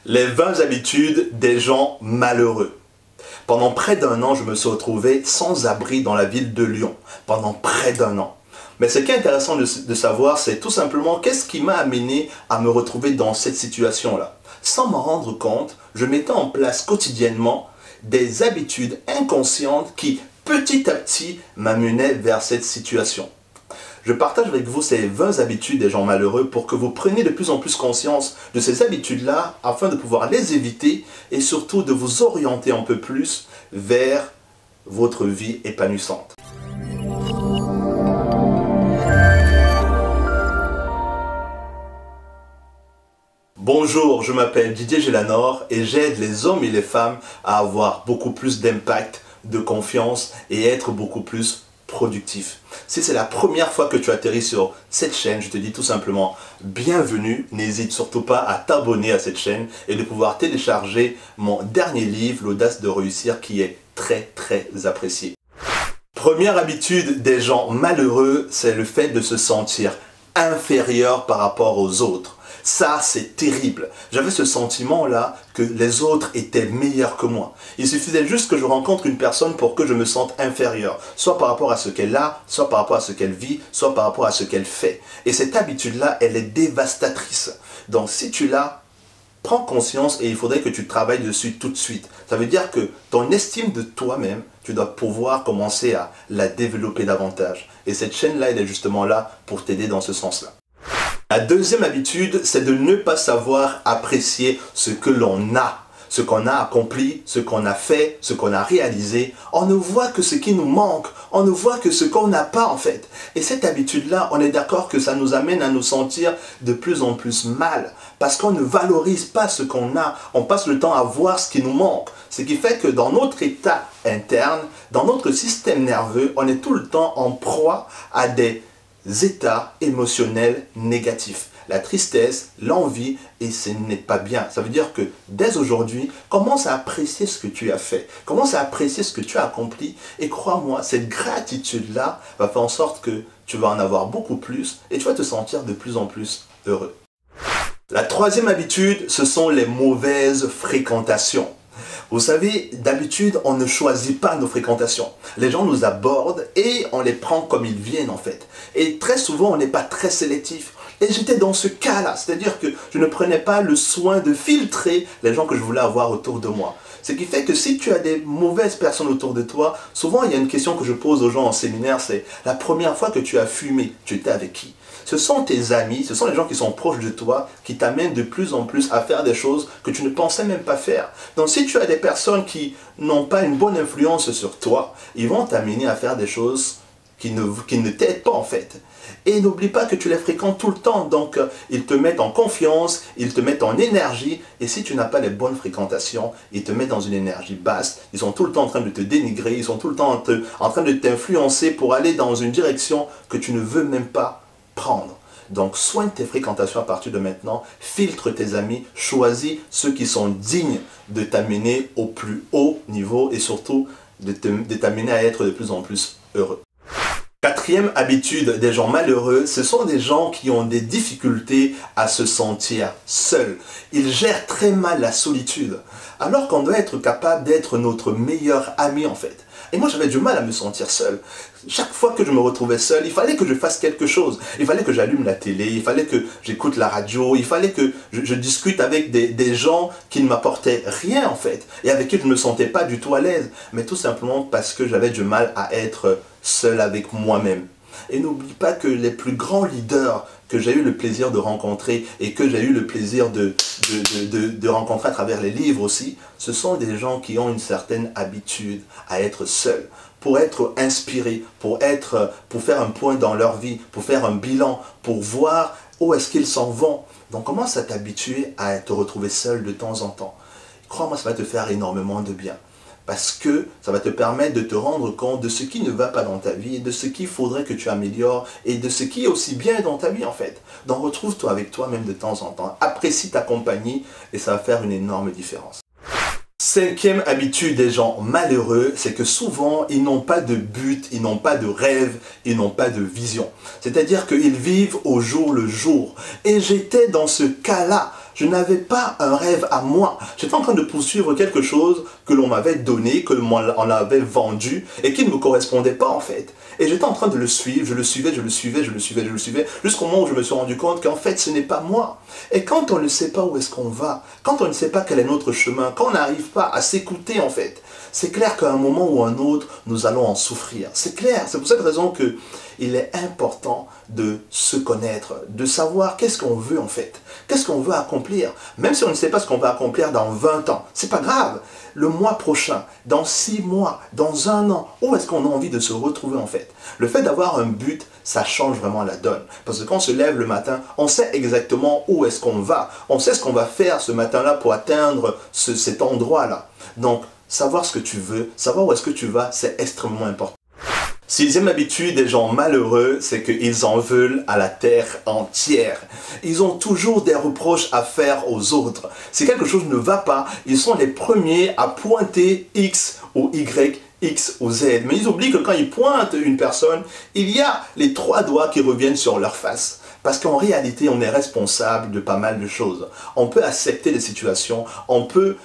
Les 20 habitudes des gens malheureux. Pendant près d'un an, je me suis retrouvé sans abri dans la ville de Lyon. Pendant près d'un an. Mais ce qui est intéressant de savoir, c'est tout simplement qu'est-ce qui m'a amené à me retrouver dans cette situation-là. Sans m'en rendre compte, je mettais en place quotidiennement des habitudes inconscientes qui, petit à petit, m'amenaient vers cette situation. Je partage avec vous ces 20 habitudes des gens malheureux pour que vous preniez de plus en plus conscience de ces habitudes-là afin de pouvoir les éviter et surtout de vous orienter un peu plus vers votre vie épanouissante. Bonjour, je m'appelle Didier Gélanor et j'aide les hommes et les femmes à avoir beaucoup plus d'impact, de confiance et être beaucoup plus productif. Si c'est la première fois que tu atterris sur cette chaîne, je te dis tout simplement bienvenue. N'hésite surtout pas à t'abonner à cette chaîne et de pouvoir télécharger mon dernier livre, L'audace de réussir, qui est très apprécié. Première habitude des gens malheureux, c'est le fait de se sentir inférieur par rapport aux autres. Ça, c'est terrible. J'avais ce sentiment-là que les autres étaient meilleurs que moi. Il suffisait juste que je rencontre une personne pour que je me sente inférieur. Soit par rapport à ce qu'elle a, soit par rapport à ce qu'elle vit, soit par rapport à ce qu'elle fait. Et cette habitude-là, elle est dévastatrice. Donc si tu l'as, prends conscience et il faudrait que tu travailles dessus tout de suite. Ça veut dire que ton estime de toi-même, tu dois pouvoir commencer à la développer davantage. Et cette chaîne-là, elle est justement là pour t'aider dans ce sens-là. La deuxième habitude, c'est de ne pas savoir apprécier ce que l'on a, ce qu'on a accompli, ce qu'on a fait, ce qu'on a réalisé. On ne voit que ce qui nous manque, on ne voit que ce qu'on n'a pas en fait. Et cette habitude-là, on est d'accord que ça nous amène à nous sentir de plus en plus mal, parce qu'on ne valorise pas ce qu'on a, on passe le temps à voir ce qui nous manque. Ce qui fait que dans notre état interne, dans notre système nerveux, on est tout le temps en proie à des états émotionnels négatifs. La tristesse, l'envie, et ce n'est pas bien. Ça veut dire que dès aujourd'hui, commence à apprécier ce que tu as fait. Commence à apprécier ce que tu as accompli. Et crois-moi, cette gratitude-là va faire en sorte que tu vas en avoir beaucoup plus et tu vas te sentir de plus en plus heureux. La troisième habitude, ce sont les mauvaises fréquentations. Vous savez, d'habitude, on ne choisit pas nos fréquentations. Les gens nous abordent et on les prend comme ils viennent en fait. Et très souvent, on n'est pas très sélectif. Et j'étais dans ce cas-là, c'est-à-dire que je ne prenais pas le soin de filtrer les gens que je voulais avoir autour de moi. Ce qui fait que si tu as des mauvaises personnes autour de toi, souvent il y a une question que je pose aux gens en séminaire, c'est la première fois que tu as fumé, tu étais avec qui? Ce sont tes amis, ce sont les gens qui sont proches de toi qui t'amènent de plus en plus à faire des choses que tu ne pensais même pas faire. Donc si tu as des personnes qui n'ont pas une bonne influence sur toi, ils vont t'amener à faire des choses qui ne t'aident pas en fait. Et n'oublie pas que tu les fréquentes tout le temps, donc ils te mettent en confiance, ils te mettent en énergie, et si tu n'as pas les bonnes fréquentations, ils te mettent dans une énergie basse, ils sont tout le temps en train de te dénigrer, ils sont tout le temps en train de t'influencer pour aller dans une direction que tu ne veux même pas prendre. Donc soigne tes fréquentations à partir de maintenant, filtre tes amis, choisis ceux qui sont dignes de t'amener au plus haut niveau et surtout de t'amener à être de plus en plus heureux. Quatrième habitude des gens malheureux, ce sont des gens qui ont des difficultés à se sentir seuls. Ils gèrent très mal la solitude, alors qu'on doit être capable d'être notre meilleur ami en fait. Et moi j'avais du mal à me sentir seul. Chaque fois que je me retrouvais seul, il fallait que je fasse quelque chose. Il fallait que j'allume la télé, il fallait que j'écoute la radio, il fallait que je discute avec des gens qui ne m'apportaient rien en fait. Et avec qui je ne me sentais pas du tout à l'aise. Mais tout simplement parce que j'avais du mal à être seul avec moi-même. Et n'oublie pas que les plus grands leaders que j'ai eu le plaisir de rencontrer et que j'ai eu le plaisir de rencontrer à travers les livres aussi, ce sont des gens qui ont une certaine habitude à être seuls, pour être inspirés, pour faire un point dans leur vie, pour faire un bilan, pour voir où est-ce qu'ils s'en vont. Donc commence à t'habituer à te retrouver seul de temps en temps. Crois-moi, ça va te faire énormément de bien. Parce que ça va te permettre de te rendre compte de ce qui ne va pas dans ta vie, et de ce qu'il faudrait que tu améliores, et de ce qui est aussi bien dans ta vie en fait. Donc retrouve-toi avec toi-même de temps en temps, apprécie ta compagnie, et ça va faire une énorme différence. Cinquième habitude des gens malheureux, c'est que souvent, ils n'ont pas de but, ils n'ont pas de rêve, ils n'ont pas de vision. C'est-à-dire qu'ils vivent au jour le jour. Et j'étais dans ce cas-là. Je n'avais pas un rêve à moi. J'étais en train de poursuivre quelque chose que l'on m'avait donné, que l'on avait vendu et qui ne me correspondait pas en fait. Et j'étais en train de le suivre, je le suivais, jusqu'au moment où je me suis rendu compte qu'en fait ce n'est pas moi. Et quand on ne sait pas où est-ce qu'on va, quand on ne sait pas quel est notre chemin, quand on n'arrive pas à s'écouter en fait, c'est clair qu'à un moment ou un autre, nous allons en souffrir. C'est clair, c'est pour cette raison que il est important de se connaître, de savoir qu'est-ce qu'on veut en fait, qu'est-ce qu'on veut accomplir. Même si on ne sait pas ce qu'on va accomplir dans 20 ans, c'est pas grave. Le mois prochain, dans 6 mois, dans 1 an, où est-ce qu'on a envie de se retrouver en fait? Le fait d'avoir un but, ça change vraiment la donne. Parce que quand on se lève le matin, on sait exactement où est-ce qu'on va. On sait ce qu'on va faire ce matin-là pour atteindre cet endroit-là. Donc, savoir ce que tu veux, savoir où est-ce que tu vas, c'est extrêmement important. 6e habitude des gens malheureux, c'est qu'ils en veulent à la terre entière. Ils ont toujours des reproches à faire aux autres. Si quelque chose ne va pas, ils sont les premiers à pointer X ou Y, X ou Z. Mais ils oublient que quand ils pointent une personne, il y a les 3 doigts qui reviennent sur leur face. Parce qu'en réalité, on est responsable de pas mal de choses. On peut accepter des situations, on peut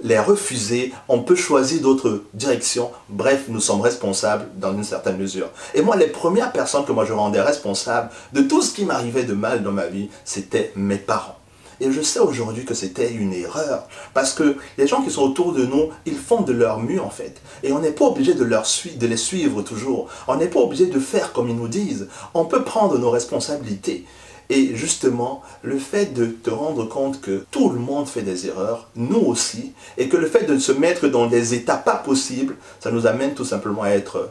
les refuser, on peut choisir d'autres directions. Bref, nous sommes responsables dans une certaine mesure. Et moi, les premières personnes que je rendais responsables de tout ce qui m'arrivait de mal dans ma vie, c'était mes parents. Et je sais aujourd'hui que c'était une erreur. Parce que les gens qui sont autour de nous, ils font de leur mieux en fait. Et on n'est pas obligé de les suivre toujours. On n'est pas obligé de faire comme ils nous disent. On peut prendre nos responsabilités. Et justement, le fait de te rendre compte que tout le monde fait des erreurs, nous aussi, et que le fait de se mettre dans des états pas possibles, ça nous amène tout simplement à être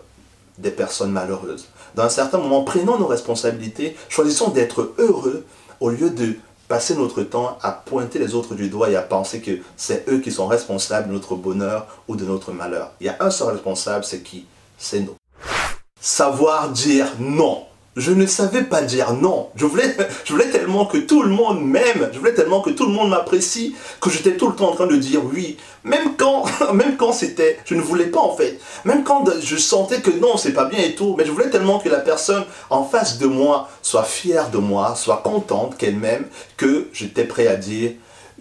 des personnes malheureuses. Dans un certain moment, prenons nos responsabilités, choisissons d'être heureux au lieu de passer notre temps à pointer les autres du doigt et à penser que c'est eux qui sont responsables de notre bonheur ou de notre malheur. Il y a un seul responsable, c'est qui? C'est nous. Savoir dire non. Je ne savais pas dire non. Je voulais tellement que tout le monde m'aime, je voulais tellement que tout le monde m'apprécie, que j'étais tout le temps en train de dire oui. Même quand c'était, je ne voulais pas en fait. Même quand je sentais que non, c'est pas bien et tout, mais je voulais tellement que la personne en face de moi soit fière de moi, soit contente qu'elle m'aime, que j'étais prêt à dire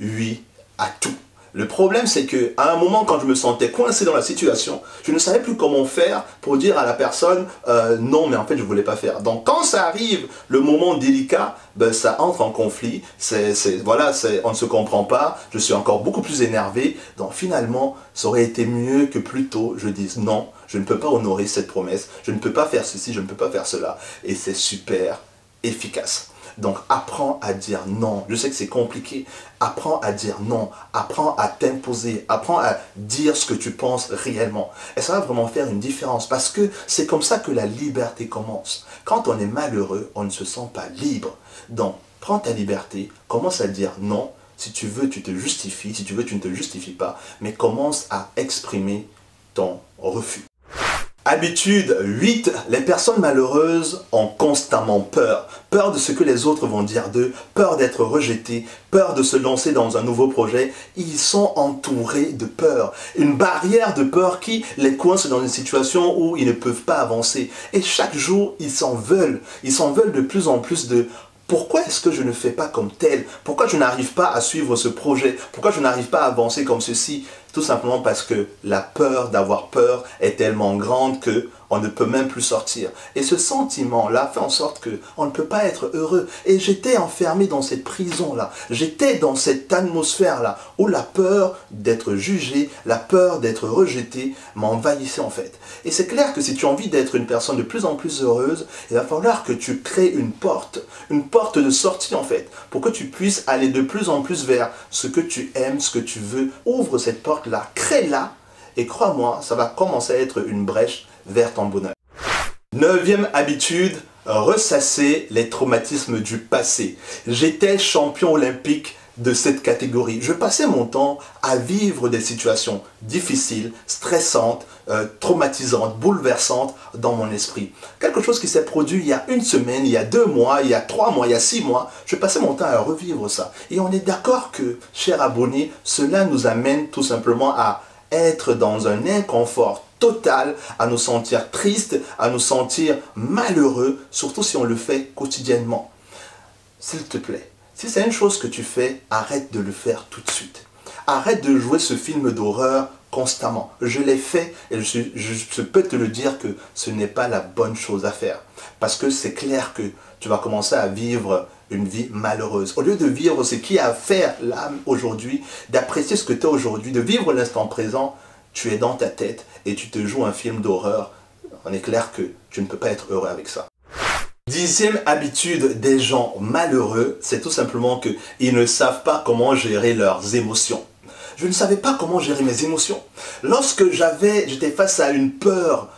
oui à tout. Le problème, c'est qu'à un moment, quand je me sentais coincé dans la situation, je ne savais plus comment faire pour dire à la personne non, mais en fait, je ne voulais pas faire. Donc, quand ça arrive, le moment délicat, ben, ça entre en conflit. Voilà, on ne se comprend pas. Je suis encore beaucoup plus énervé. Donc, finalement, ça aurait été mieux que plus tôt, je dise non, je ne peux pas honorer cette promesse. Je ne peux pas faire ceci, je ne peux pas faire cela. Et c'est super efficace. Donc, apprends à dire non. Je sais que c'est compliqué. Apprends à dire non. Apprends à t'imposer. Apprends à dire ce que tu penses réellement. Et ça va vraiment faire une différence parce que c'est comme ça que la liberté commence. Quand on est malheureux, on ne se sent pas libre. Donc, prends ta liberté. Commence à dire non. Si tu veux, tu te justifies. Si tu veux, tu ne te justifies pas. Mais commence à exprimer ton refus. Habitude 8, les personnes malheureuses ont constamment peur. Peur de ce que les autres vont dire d'eux, peur d'être rejetés, peur de se lancer dans un nouveau projet. Ils sont entourés de peur. Une barrière de peur qui les coince dans une situation où ils ne peuvent pas avancer. Et chaque jour, ils s'en veulent. Ils s'en veulent de plus en plus de... Pourquoi est-ce que je ne fais pas comme tel? Pourquoi je n'arrive pas à suivre ce projet? Pourquoi je n'arrive pas à avancer comme ceci? Tout simplement parce que la peur d'avoir peur est tellement grande que on ne peut même plus sortir. Et ce sentiment-là fait en sorte qu'on ne peut pas être heureux. Et j'étais enfermé dans cette prison-là. J'étais dans cette atmosphère-là où la peur d'être jugé, la peur d'être rejeté m'envahissait en fait. Et c'est clair que si tu as envie d'être une personne de plus en plus heureuse, il va falloir que tu crées une porte de sortie en fait, pour que tu puisses aller de plus en plus vers ce que tu aimes, ce que tu veux. Ouvre cette porte-là, crée-la, et crois-moi, ça va commencer à être une brèche vers ton bonheur. 9e habitude, ressasser les traumatismes du passé. J'étais champion olympique de cette catégorie. Je passais mon temps à vivre des situations difficiles, stressantes, traumatisantes, bouleversantes dans mon esprit. Quelque chose qui s'est produit il y a 1 semaine, il y a 2 mois, il y a 3 mois, il y a 6 mois. Je passais mon temps à revivre ça. Et on est d'accord que, chers abonnés, cela nous amène tout simplement à être dans un inconfort total, à nous sentir tristes, à nous sentir malheureux, surtout si on le fait quotidiennement. S'il te plaît, Si c'est une chose que tu fais, arrête de le faire tout de suite. Arrête de jouer ce film d'horreur constamment. Je l'ai fait et je peux te le dire que ce n'est pas la bonne chose à faire. Parce que c'est clair que tu vas commencer à vivre une vie malheureuse. Au lieu de vivre ce qui a à faire l'âme aujourd'hui, d'apprécier ce que tu as aujourd'hui, de vivre l'instant présent, tu es dans ta tête et tu te joues un film d'horreur. On est clair que tu ne peux pas être heureux avec ça. 10e habitude des gens malheureux, c'est tout simplement qu'ils ne savent pas comment gérer leurs émotions. Je ne savais pas comment gérer mes émotions. Lorsque j'étais face à une peur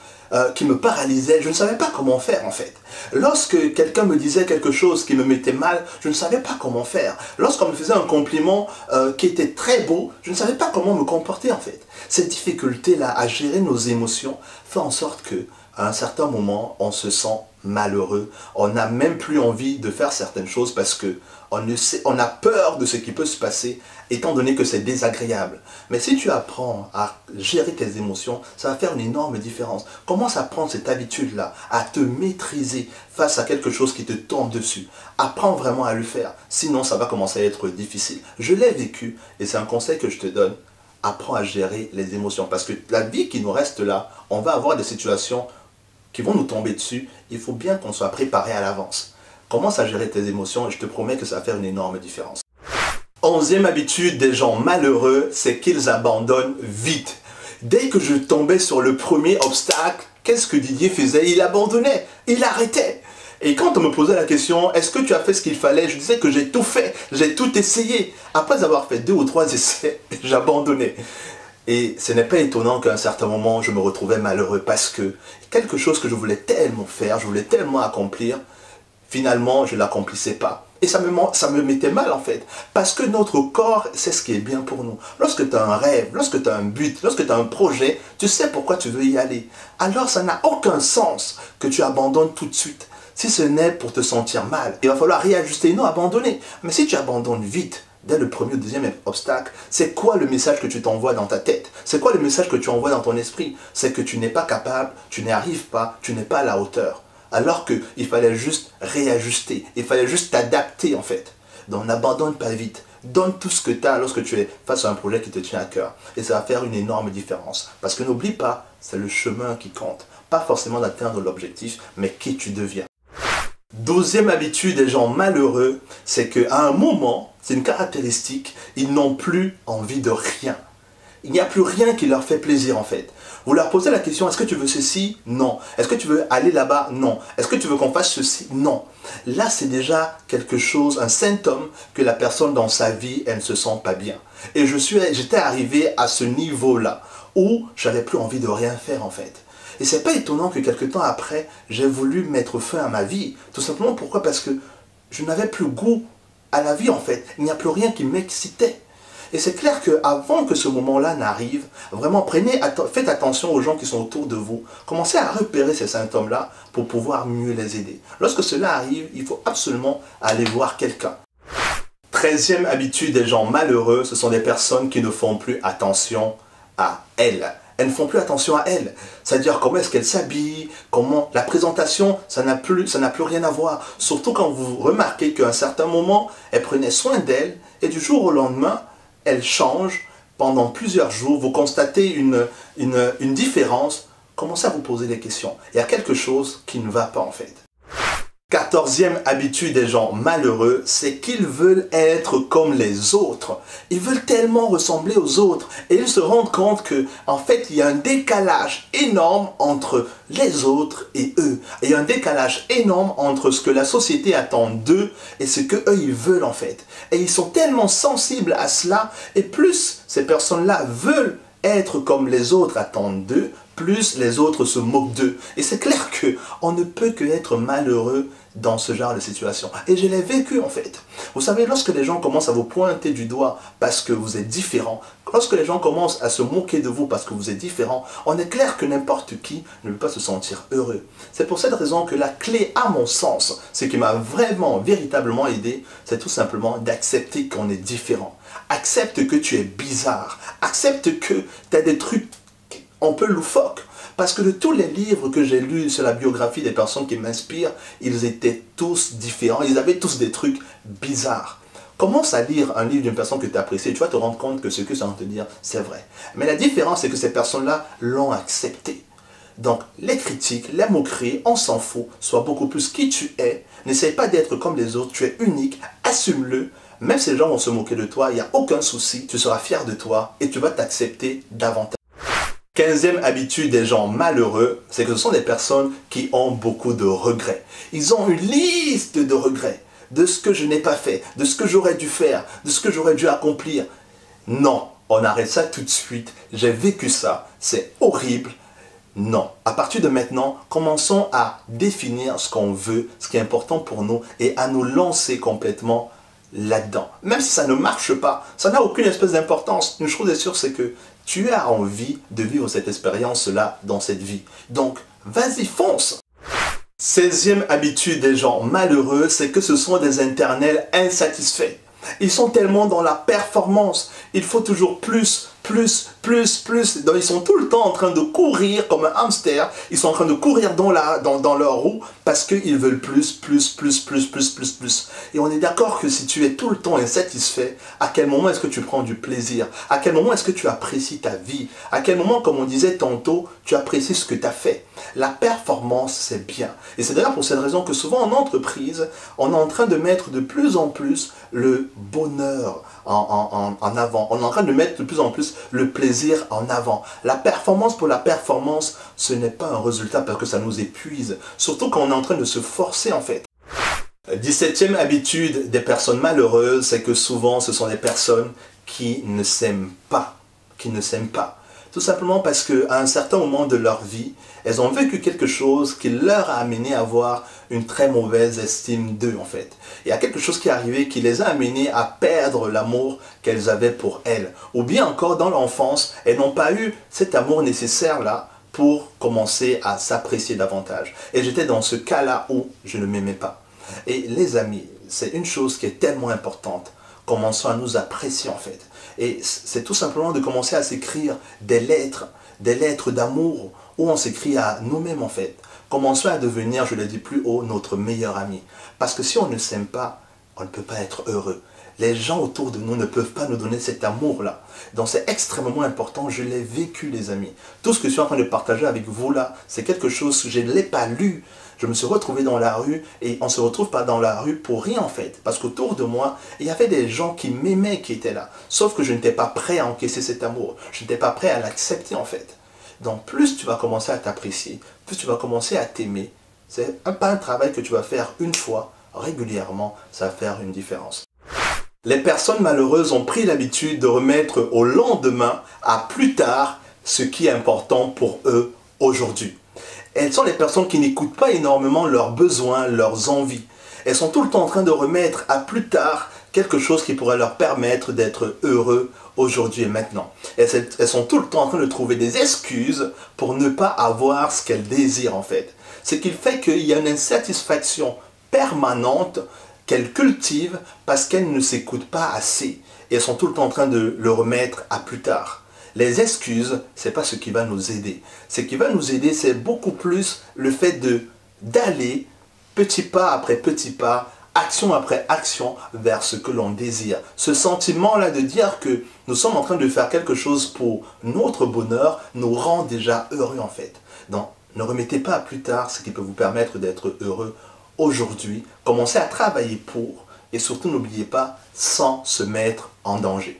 qui me paralysait, je ne savais pas comment faire en fait. Lorsque quelqu'un me disait quelque chose qui me mettait mal, je ne savais pas comment faire. Lorsqu'on me faisait un compliment qui était très beau, je ne savais pas comment me comporter en fait. Cette difficulté-là à gérer nos émotions fait en sorte que à un certain moment, on se sent malheureux. On n'a même plus envie de faire certaines choses parce que on a peur de ce qui peut se passer, étant donné que c'est désagréable. Mais si tu apprends à gérer tes émotions, ça va faire une énorme différence. Commence à prendre cette habitude-là, à te maîtriser face à quelque chose qui te tombe dessus. Apprends vraiment à le faire, sinon ça va commencer à être difficile. Je l'ai vécu et c'est un conseil que je te donne. Apprends à gérer les émotions parce que la vie qui nous reste là, on va avoir des situations qui vont nous tomber dessus. Il faut bien qu'on soit préparé à l'avance. Commence à gérer tes émotions et je te promets que ça va faire une énorme différence. 11e habitude des gens malheureux, c'est qu'ils abandonnent vite. Dès que je tombais sur le premier obstacle, qu'est-ce que Didier faisait? Il abandonnait, il arrêtait. Et quand on me posait la question, est-ce que tu as fait ce qu'il fallait? Je disais que j'ai tout fait, j'ai tout essayé. Après avoir fait 2 ou 3 essais, j'abandonnais. Et ce n'est pas étonnant qu'à un certain moment, je me retrouvais malheureux parce que quelque chose que je voulais tellement faire, je voulais tellement accomplir, finalement, je ne l'accomplissais pas. Et ça me mettait mal en fait. Parce que notre corps, c'est ce qui est bien pour nous. Lorsque tu as un rêve, lorsque tu as un but, lorsque tu as un projet, tu sais pourquoi tu veux y aller. Alors ça n'a aucun sens que tu abandonnes tout de suite. Si ce n'est pour te sentir mal, il va falloir réajuster, non abandonner. Mais si tu abandonnes vite, dès le premier ou deuxième obstacle, c'est quoi le message que tu t'envoies dans ta tête? C'est quoi le message que tu envoies dans ton esprit? C'est que tu n'es pas capable, tu n'y arrives pas, tu n'es pas à la hauteur. Alors qu'il fallait juste réajuster, il fallait juste t'adapter en fait. Donc n'abandonne pas vite, donne tout ce que tu as lorsque tu es face à un projet qui te tient à cœur. Et ça va faire une énorme différence. Parce que n'oublie pas, c'est le chemin qui compte. Pas forcément d'atteindre l'objectif, mais qui tu deviens. 12e habitude des gens malheureux, c'est qu'à un moment, c'est une caractéristique, ils n'ont plus envie de rien. Il n'y a plus rien qui leur fait plaisir en fait. Vous leur posez la question, est-ce que tu veux ceci? Non. Est-ce que tu veux aller là-bas? Non. Est-ce que tu veux qu'on fasse ceci? Non. Là, c'est déjà quelque chose, un symptôme que la personne dans sa vie, elle ne se sent pas bien. Et j'étais arrivé à ce niveau-là où j'avais plus envie de rien faire en fait. Et c'est pas étonnant que quelque temps après, j'ai voulu mettre fin à ma vie. Tout simplement pourquoi? Parce que je n'avais plus goût à la vie en fait. Il n'y a plus rien qui m'excitait. Et c'est clair qu'avant que ce moment-là n'arrive, vraiment faites attention aux gens qui sont autour de vous. Commencez à repérer ces symptômes-là pour pouvoir mieux les aider. Lorsque cela arrive, il faut absolument aller voir quelqu'un. 13e habitude des gens malheureux, ce sont des personnes qui ne font plus attention à elles. Elles ne font plus attention à elles. C'est-à-dire comment est-ce qu'elles s'habillent, comment la présentation, ça n'a plus rien à voir. Surtout quand vous remarquez qu'à un certain moment, elles prenaient soin d'elles et du jour au lendemain, elles changent pendant plusieurs jours. Vous constatez une différence. Commencez à vous poser des questions. Il y a quelque chose qui ne va pas en fait. 14e habitude des gens malheureux, c'est qu'ils veulent être comme les autres. Ils veulent tellement ressembler aux autres. Et ils se rendent compte qu'en fait, il y a un décalage énorme entre les autres et eux. Et il y a un décalage énorme entre ce que la société attend d'eux et ce qu'eux, ils veulent en fait. Et ils sont tellement sensibles à cela. Et plus ces personnes-là veulent être comme les autres attendent d'eux, plus les autres se moquent d'eux. Et c'est clair qu'on ne peut que être malheureux dans ce genre de situation. Et je l'ai vécu en fait. Vous savez, lorsque les gens commencent à vous pointer du doigt parce que vous êtes différent, lorsque les gens commencent à se moquer de vous parce que vous êtes différent, on est clair que n'importe qui ne peut pas se sentir heureux. C'est pour cette raison que la clé, à mon sens, ce qui m'a vraiment, véritablement aidé, c'est tout simplement d'accepter qu'on est différent. Accepte que tu es bizarre. Accepte que tu as des trucs un peu loufoques. Parce que de tous les livres que j'ai lus sur la biographie des personnes qui m'inspirent, ils étaient tous différents. Ils avaient tous des trucs bizarres. Commence à lire un livre d'une personne que tu apprécies et tu vas te rendre compte que ce que ça va te dire, c'est vrai. Mais la différence, c'est que ces personnes-là l'ont accepté. Donc, les critiques, les moqueries, on s'en fout. Sois beaucoup plus qui tu es. N'essaye pas d'être comme les autres. Tu es unique. Assume-le. Même si les gens vont se moquer de toi, il n'y a aucun souci. Tu seras fier de toi et tu vas t'accepter davantage. 15e habitude des gens malheureux, c'est que ce sont des personnes qui ont beaucoup de regrets. Ils ont une liste de regrets. De ce que je n'ai pas fait, de ce que j'aurais dû faire, de ce que j'aurais dû accomplir. Non, on arrête ça tout de suite. J'ai vécu ça. C'est horrible. Non. À partir de maintenant, commençons à définir ce qu'on veut, ce qui est important pour nous et à nous lancer complètement là-dedans. Même si ça ne marche pas, ça n'a aucune espèce d'importance. Une chose est sûre, c'est que tu as envie de vivre cette expérience-là dans cette vie. Donc, vas-y, fonce! 16e habitude des gens malheureux, c'est que ce sont des internels insatisfaits. Ils sont tellement dans la performance. Il faut toujours plus. Donc ils sont tout le temps en train de courir comme un hamster. Ils sont en train de courir dans leur roue parce qu'ils veulent plus. Et on est d'accord que si tu es tout le temps insatisfait, à quel moment est-ce que tu prends du plaisir? À quel moment est-ce que tu apprécies ta vie? À quel moment, comme on disait tantôt, tu apprécies ce que tu as fait? La performance, c'est bien. Et c'est d'ailleurs pour cette raison que souvent en entreprise, on est en train de mettre de plus en plus le bonheur en avant. On est en train de mettre de plus en plus le plaisir en avant. La performance pour la performance, ce n'est pas un résultat parce que ça nous épuise. Surtout quand on est en train de se forcer en fait. 17e habitude des personnes malheureuses, c'est que souvent ce sont des personnes qui ne s'aiment pas. Tout simplement parce qu'à un certain moment de leur vie, elles ont vécu quelque chose qui leur a amené à avoir une très mauvaise estime d'eux en fait. Il y a quelque chose qui est arrivé qui les a amenés à perdre l'amour qu'elles avaient pour elles. Ou bien encore dans l'enfance, elles n'ont pas eu cet amour nécessaire là pour commencer à s'apprécier davantage. Et j'étais dans ce cas-là où je ne m'aimais pas. Et les amis, c'est une chose qui est tellement importante. Commençons à nous apprécier en fait. Et c'est tout simplement de commencer à s'écrire des lettres d'amour où on s'écrit à nous-mêmes en fait. Commençons à devenir, je le dis plus haut, notre meilleur ami. Parce que si on ne s'aime pas, on ne peut pas être heureux. Les gens autour de nous ne peuvent pas nous donner cet amour-là. Donc c'est extrêmement important, je l'ai vécu les amis. Tout ce que je suis en train de partager avec vous là, c'est quelque chose que je ne l'ai pas lu. Je me suis retrouvé dans la rue et on ne se retrouve pas dans la rue pour rien en fait. Parce qu'autour de moi, il y avait des gens qui m'aimaient qui étaient là. Sauf que je n'étais pas prêt à encaisser cet amour. Je n'étais pas prêt à l'accepter en fait. Donc plus tu vas commencer à t'apprécier, plus tu vas commencer à t'aimer. C'est pas un travail que tu vas faire une fois, régulièrement, ça va faire une différence. Les personnes malheureuses ont pris l'habitude de remettre au lendemain, à plus tard, ce qui est important pour eux aujourd'hui. Elles sont les personnes qui n'écoutent pas énormément leurs besoins, leurs envies. Elles sont tout le temps en train de remettre à plus tard quelque chose qui pourrait leur permettre d'être heureux aujourd'hui et maintenant. Elles sont tout le temps en train de trouver des excuses pour ne pas avoir ce qu'elles désirent en fait. Ce qui fait qu'il y a une insatisfaction permanente qu'elles cultivent parce qu'elles ne s'écoutent pas assez. Et elles sont tout le temps en train de le remettre à plus tard. Les excuses, ce n'est pas ce qui va nous aider. Ce qui va nous aider, c'est beaucoup plus le fait d'aller petit pas après petit pas, action après action vers ce que l'on désire. Ce sentiment-là de dire que nous sommes en train de faire quelque chose pour notre bonheur nous rend déjà heureux en fait. Donc, ne remettez pas à plus tard ce qui peut vous permettre d'être heureux aujourd'hui. Commencez à travailler pour et surtout n'oubliez pas sans se mettre en danger.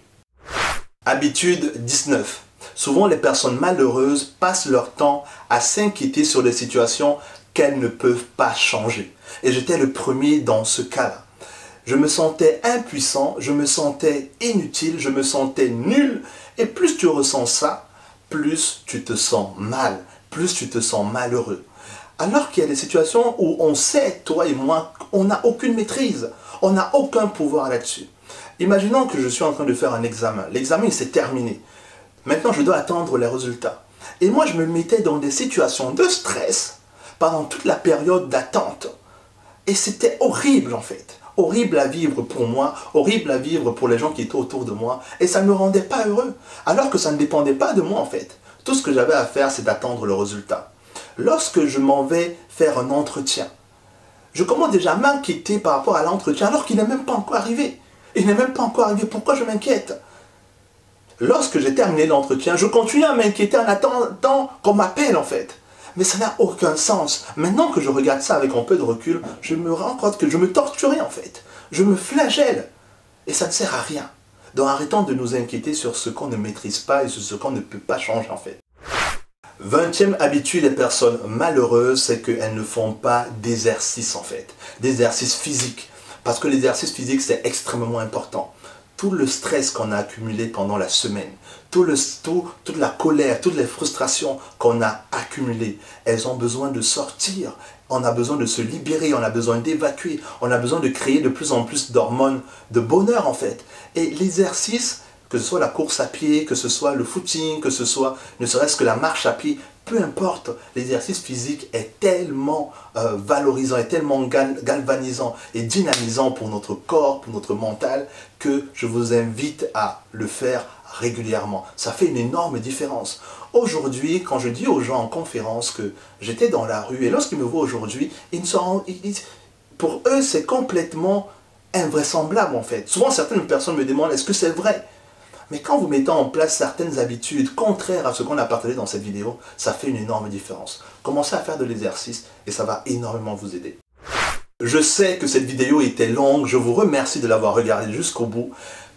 Habitude 19. Souvent les personnes malheureuses passent leur temps à s'inquiéter sur des situations qu'elles ne peuvent pas changer. Et j'étais le premier dans ce cas-là. Je me sentais impuissant, je me sentais inutile, je me sentais nul. Et plus tu ressens ça, plus tu te sens mal, plus tu te sens malheureux. Alors qu'il y a des situations où on sait, toi et moi, on n'a aucune maîtrise, on n'a aucun pouvoir là-dessus. Imaginons que je suis en train de faire un examen. L'examen, il s'est terminé. Maintenant, je dois attendre les résultats. Et moi, je me mettais dans des situations de stress pendant toute la période d'attente. Et c'était horrible, en fait. Horrible à vivre pour moi, horrible à vivre pour les gens qui étaient autour de moi. Et ça ne me rendait pas heureux. Alors que ça ne dépendait pas de moi, en fait. Tout ce que j'avais à faire, c'est d'attendre le résultat. Lorsque je m'en vais faire un entretien, je commence déjà à m'inquiéter par rapport à l'entretien alors qu'il n'est même pas encore arrivé. Il n'est même pas encore arrivé. Pourquoi je m'inquiète? Lorsque j'ai terminé l'entretien, je continue à m'inquiéter en attendant qu'on m'appelle en fait. Mais ça n'a aucun sens. Maintenant que je regarde ça avec un peu de recul, je me rends compte que je me torturais en fait. Je me flagelle. Et ça ne sert à rien. Donc arrêtons de nous inquiéter sur ce qu'on ne maîtrise pas et sur ce qu'on ne peut pas changer en fait. 20e habitude des personnes malheureuses, c'est qu'elles ne font pas d'exercice en fait. D'exercice physique. Parce que l'exercice physique, c'est extrêmement important. Tout le stress qu'on a accumulé pendant la semaine, toute la colère, toutes les frustrations qu'on a accumulées, elles ont besoin de sortir. On a besoin de se libérer, on a besoin d'évacuer, on a besoin de créer de plus en plus d'hormones de bonheur en fait. Et l'exercice, que ce soit la course à pied, que ce soit le footing, que ce soit ne serait-ce que la marche à pied, peu importe, l'exercice physique est tellement valorisant, est tellement galvanisant et dynamisant pour notre corps, pour notre mental, que je vous invite à le faire régulièrement. Ça fait une énorme différence. Aujourd'hui, quand je dis aux gens en conférence que j'étais dans la rue, et lorsqu'ils me voient aujourd'hui, pour eux, c'est complètement invraisemblable en fait. Souvent, certaines personnes me demandent, est-ce que c'est vrai? Mais quand vous mettez en place certaines habitudes contraires à ce qu'on a partagé dans cette vidéo, ça fait une énorme différence. Commencez à faire de l'exercice et ça va énormément vous aider. Je sais que cette vidéo était longue, je vous remercie de l'avoir regardée jusqu'au bout.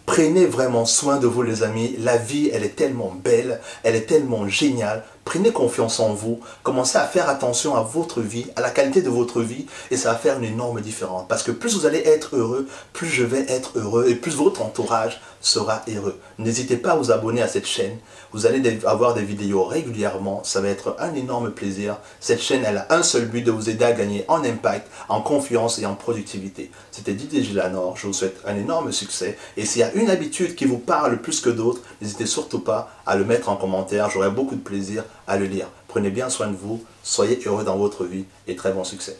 Prenez vraiment soin de vous les amis, la vie elle est tellement belle, elle est tellement géniale. Prenez confiance en vous, commencez à faire attention à votre vie, à la qualité de votre vie et ça va faire une énorme différence. Parce que plus vous allez être heureux, plus je vais être heureux et plus votre entourage sera heureux. N'hésitez pas à vous abonner à cette chaîne, vous allez avoir des vidéos régulièrement, ça va être un énorme plaisir. Cette chaîne elle a un seul but, de vous aider à gagner en impact, en confiance et en productivité. C'était Didier Gilanor, je vous souhaite un énorme succès et s'il y a une habitude qui vous parle plus que d'autres, n'hésitez surtout pas à le mettre en commentaire, j'aurai beaucoup de plaisir à le lire. Prenez bien soin de vous, soyez heureux dans votre vie et très bon succès.